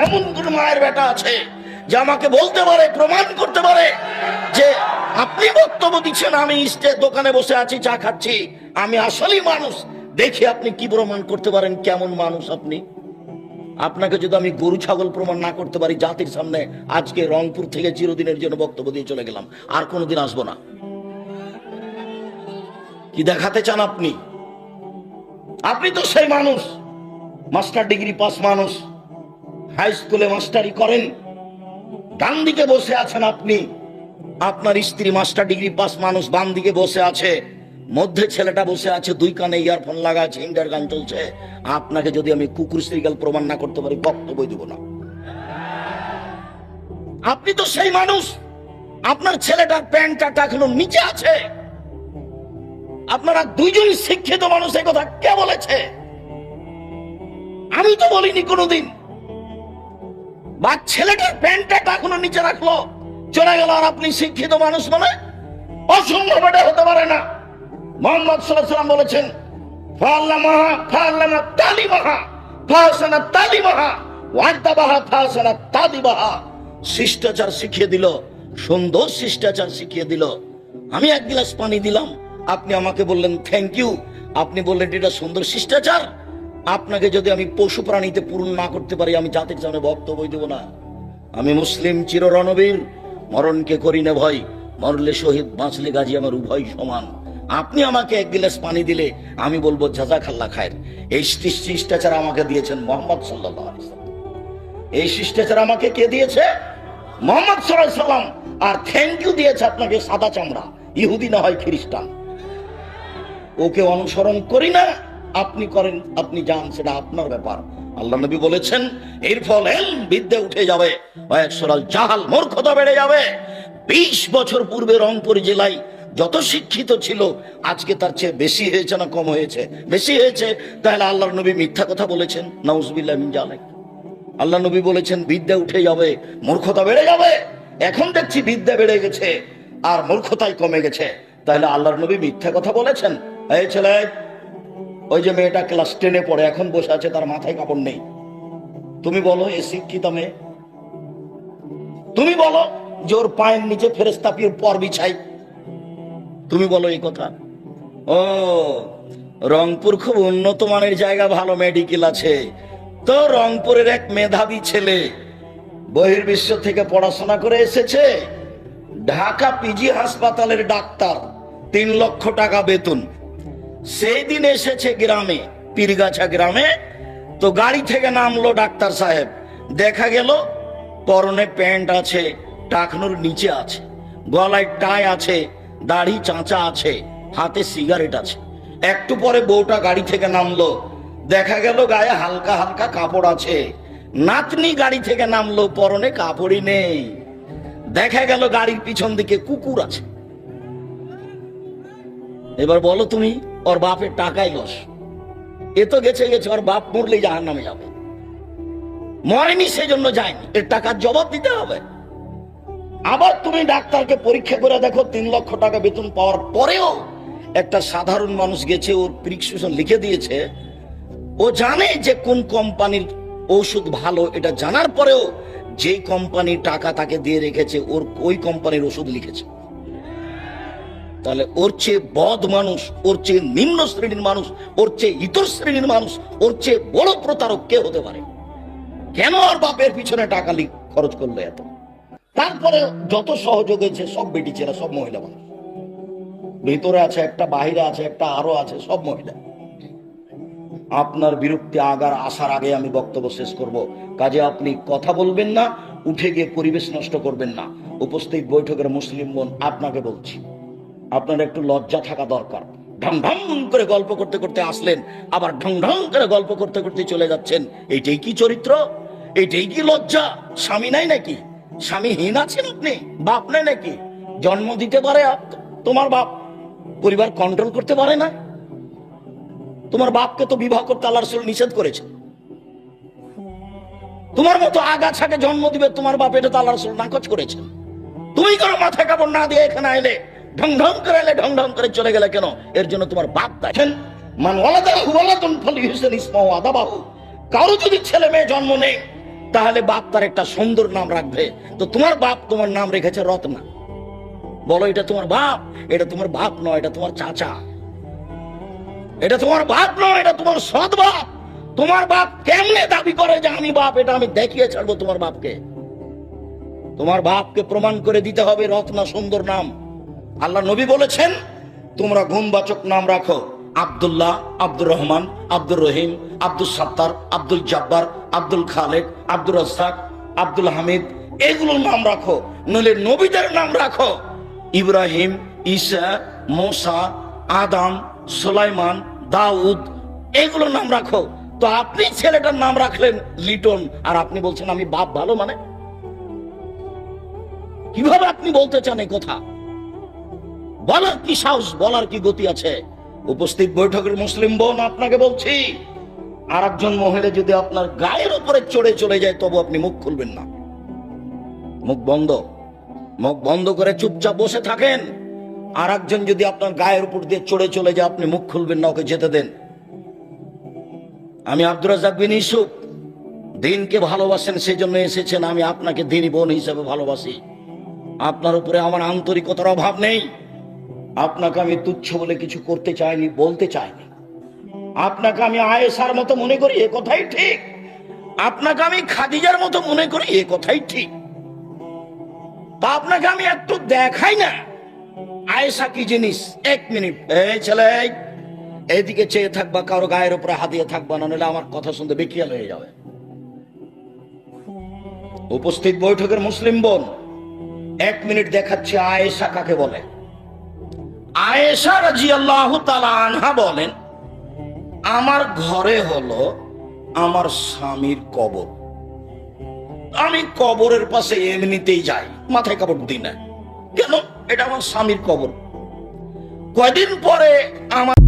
এমন কোন মায়ের বেটা আছে যে আমাকে বলতে পারে, প্রমাণ করতে পারে যে আপনি বক্তব্য দিচ্ছেন, আমি দোকানে বসে আছি, চা খাচ্ছি, আমি আসলেই মানুষ? দেখি আপনি কি প্রমাণ করতে পারেন কেমন মানুষ আপনি। আপনাকে যদি আমি গরু ছাগল প্রমাণ না করতে পারি জাতির সামনে, আজকে রংপুর থেকে চিরদিনের জন্য বক্তব্য দিয়ে চলে গেলাম, আর কোনোদিন আসবো না। কি দেখাতে চান আপনি? আপনি তো সেই মানুষ, মাস্টার ডিগ্রি পাস মানুষ, হাই স্কুলে মাস্টারি করেন, ডান দিকে বসে আছেন আপনি, আপনার স্ত্রী মাস্টার ডিগ্রি পাস মানুষ, বাম দিকে বসে আছে, মধ্যে ছেলেটা বসে আছে, দুই কানে ইয়ারফোন লাগা আছে, ইন্টার গান চলছে। আপনাকে যদি আমি কুকুর শ্রীগাল প্রমাণ না করতে পারি, বক্তব্য দিব না। আপনি তো সেই মানুষ, আপনার ছেলেটার প্যান্টটা এখনো নিচে আছে। আপনারা দুইজন শিক্ষিত মানুষ, এই কথা কে বলেছে? আমি তো বলিনি কোনোদিন। বা ছেলেটার প্যান্টটা এখনো নিচে রাখলো, চলে গেল, আর আপনি শিক্ষিত মানুষ বলে? অসম্ভব, এটা হতে পারে না। মুহাম্মদ সাল্লাল্লাহু আলাইহি ওয়াসাল্লাম বলেছেন, ফাআল্লামাহা ফাআল্লামা তালিমাহা ফাহসানা তালিমাহা ওয়াদাবাহা ফাহসানা তাদিবাহা। শিষ্টাচার শিখিয়ে দিল, সুন্দর শিষ্টাচার শিখিয়ে দিল। আমি এক গ্লাস পানি দিলাম, আপনি আমাকে বললেন থ্যাংক ইউ, আপনি বললেন এটা সুন্দর শিষ্টাচার। আপনাকে যদি আমি পশু প্রাণীতে পূরণ না করতে পারি, আমি জাতির সামনে বক্তব্য দেব না। আমি মুসলিম চির রণবীর, মরণকে করি না ভয়, মরলে শহীদ বাঁচলে গাজী আমার উভয় সমান। আপনি আমাকে এক গ্লাস পানি দিলে আমি বলবো জাযাকাল্লাহ খায়ের। এই শিষ্টাচার আমাকে দিয়েছেন মুহাম্মদ সাল্লাল্লাহু আলাইহি ওয়াসাল্লাম। এই শিষ্টাচার আমাকে কে দিয়েছে? মুহাম্মদ সাল্লাল্লাহু আলাইহি ওয়াসাল্লাম। আর থ্যাংক ইউ দিয়েছে আপনাকে সাদা চামড়া, ইহুদি না হয় খ্রিস্টান। ওকে অনুসরণ করি না, আপনি করেন, আপনি যান, সেটা আপনার ব্যাপার। আল্লাহ নবী বলেছেন, এর ফল বিদ্যা উঠে যাবে, ওয়াকসরাল জাহাল, মূর্খতা বেড়ে যাবে। 20 বছর পূর্বে রংপুর জেলায় যত শিক্ষিত ছিল, আজকে তার চেয়ে বেশি হয়েছে না কম হয়েছে? বেশি হয়েছে। তাহলে আল্লাহর নবী মিথ্যা কথা বলেছেন? নাউজুবিল্লাহ মিন যালিক। আল্লাহ নবী বলেছেন বিদ্যা উঠে যাবে, মূর্খতা বেড়ে যাবে। এখন দেখছি বিদ্যা বেড়ে গেছে আর মূর্খতাই কমে গেছে। তাহলে আল্লাহর নবী মিথ্যা কথা বলেছেন? এই ছেলে, ওই যে মেয়েটা ক্লাস 10-এ পড়ে, এখন বসে আছে, তার মাথায় কাপড় নেই, তুমি বলো এ শিক্ষিত মেয়ে? তুমি বলো যে ওর পায়ের নিচে ফেরেশতা পর বিছাই? তুমি বলো এই কথা? ও, রংপুর খুব উন্নত মানের জায়গা, ভালো মেডিকেল আছে। তো রংপুরের এক মেধাবী ছেলে বহির্বিশ্ব থেকে পড়াশোনা করে এসেছে, ঢাকা পিজি হাসপাতালের ডাক্তার, 3 লক্ষ টাকা বেতন। সেই দিন এসেছে গ্রামে, পীরগাছা গ্রামে। তো গাড়ি থেকে নামলো ডাক্তার সাহেব, দেখা গেল পরনে প্যান্ট আছে, টাকনুর নিচে আছে, গলায় টাই আছে, দাড়ি চাঁচা আছে, হাতে সিগারেট আছে। একটু পরে বউটা গাড়ি থেকে নামলো, দেখা গেল গায়ে হালকা হালকা কাপড় আছে। নাতনি গাড়ি থেকে নামলো, পরনে কাপড়ই নেই। দেখা গেল গাড়ির পিছন দিকে কুকুর আছে। এবার বলো তুমি, ওর বাপের টাকাই লস। এ তো গেছে, ওর বাপ মরলেই জাহান্নামে যাবে, মরেনি সেই জন্য যায়নি, এর টাকার জবাব দিতে হবে। আবার তুমি ডাক্তারকে পরীক্ষা করে দেখো, 3 লক্ষ টাকা বেতন পাওয়ার পরেও একটা সাধারণ মানুষ গেছে, ওর প্রেসক্রিপশন লিখে দিয়েছে, ও জানে যে কোন কোম্পানির ওষুধ ভালো, এটা জানার পরেও যে কোম্পানি টাকা তাকে দিয়ে রেখেছে, ওর ওই কোম্পানির ওষুধ লিখেছে। তাহলে ওর চেয়ে বদ মানুষ, ওর চেয়ে নিম্ন শ্রেণীর মানুষ, ওর চেয়ে ইতর শ্রেণীর মানুষ, ওর চেয়ে বড় প্রতারক কে হতে পারে? কেন ওর বাপের পিছনে টাকা খরচ করলো এত? তারপরে যত সহযোগ হয়েছে সব বেটি ছেলে, সব মহিলা মানুষ। ভিতরে আছে একটা, বাহিরে আছে একটা, আরো আছে, সব মহিলা। আপনার বিরক্তি আগার আসার আগে আমি বক্তব্য শেষ করব। কাজে আপনি কথা বলবেন না, উঠে গিয়ে পরিবেশ নষ্ট করবেন না। উপস্থিত বৈঠকের মুসলিম বোন, আপনাকে বলছি, আপনার একটু লজ্জা থাকা দরকার। ঢং ঢং করে গল্প করতে করতে আসলেন, আবার ঢং ঢং করে গল্প করতে করতে চলে যাচ্ছেন। এইটাই কি চরিত্র? এইটাই কি লজ্জা? স্বামী নাই নাকি? স্বামীহীন আছেন আপনি? বাপ নাই নাকি? জন্ম দিতে পারে তোমার বাপ, পরিবার কন্ট্রোল করতে পারে না? তোমার বাপকে তো বিবাহ করতে আল্লাহর রাসূল নিষেধ করেছে। তোমার মতো আগাছাকে জন্ম দিবে তোমার বাপ, এটা তো আল্লাহর রাসূল নাকচ করেছেন। তুমি কোনো মাথায় কাপড় না দিয়ে এখানে এলে, ঢং ঢং করে এলে, ঢং ঢং করে চলে গেলে কেন? এর জন্য তোমার বাপ দায়ী। মান ওয়ালাদাহু ওয়ালাদুন ফালিহুসিন ইসমাহু আদাবাহু। কারো যদি ছেলে মেয়ে জন্ম নেই, তাহলে বাপ তার একটা সুন্দর নাম রাখবে। তো তোমার বাপ তোমার নাম রেখেছে রত্না, বলো এটা তোমার বাপ? এটা তোমার বাপ নয়, এটা তোমার চাচা। এটা তোমার বাপ নয়, এটা তোমার সৎ বাপ। তোমার বাপ কেমনে দাবি করে যে আমি বাপ? এটা আমি দেখিয়ে ছাড়বো তোমার বাপকে। তোমার বাপকে প্রমাণ করে দিতে হবে রত্না সুন্দর নাম। আল্লাহ নবী বলেছেন তোমরা গুণবাচক নাম রাখো, আব্দুল্লাহ, আব্দুর রহমান, আব্দুর রহিম, আব্দুল সাত্তার, আব্দুল জব্বার, আব্দুল খালেক, আব্দুর রাজ্জাক, আব্দুল হামিদ, এগুলোর নাম রাখো। নইলে নবীদের নাম রাখো, ইব্রাহিম, ঈসা, মোসা, আদম, সুলাইমান, দাউদ, এগুলোর নাম রাখো। তো আপনি ছেলেটার নাম রাখলেন লিটন, আর আপনি বলছেন আমি বাপ ভালো? মানে কিভাবে আপনি বলতে চান এই কথা? বলার কি সাহস, বলার কি গতি আছে? উপস্থিত বৈঠকের মুসলিম বোন, আপনাকে বলছি, আর একজন মহিলা যদি আপনার গায়ের উপরে চড়ে চলে যায় তবু আপনি মুখ খুলবেন না। মুখ বন্ধ, মুখ বন্ধ করে চুপচাপ বসে থাকেন। আর একজন যদি আপনার গায়ের উপর দিয়ে চড়ে চলে যায় আপনি মুখ খুলবেন না, ওকে যেতে দেন। আমি আব্দুর রাজ্জাক বিন ইউসুফ, দিনকে ভালোবাসেন সেজন্য এসেছেন। আমি আপনাকে দিনী বোন হিসেবে ভালোবাসি। আপনার উপরে আমার আন্তরিকতার অভাব নেই। আপনাকে আমি তুচ্ছ বলে কিছু করতে চাইনি, বলতে চাইনি। আপনাকে আমি আয়েশার মতো মনে করি, এ কথাই ঠিক। আপনাকে আমি খাদিজার মতো মনে করি, এ কথাই ঠিক। তা আপনাকে আমি একটু দেখাই না আয়েশা কি জিনিস। এক মিনিট, এই ছেলে, এইদিকে চেয়ে থাকবা, কারো গায়ের উপরে হাত দিয়ে থাকবা না, নাহলে আমার কথা শুনতে বেকিয়াল হয়ে যাবে। উপস্থিত বৈঠকের মুসলিম বোন, 1 মিনিট দেখাচ্ছে আয়েশা কাকে বলে। আয়েশা রাদিয়াল্লাহু তাআলা আনহা বলেন, আমার ঘরে হলো আমার স্বামীর কবর। আমি কবরের পাশে এমনিতেই যাই, মাথায় কাপড় দিই না। কেন? এটা আমার স্বামীর কবর। কয়দিন পরে আমার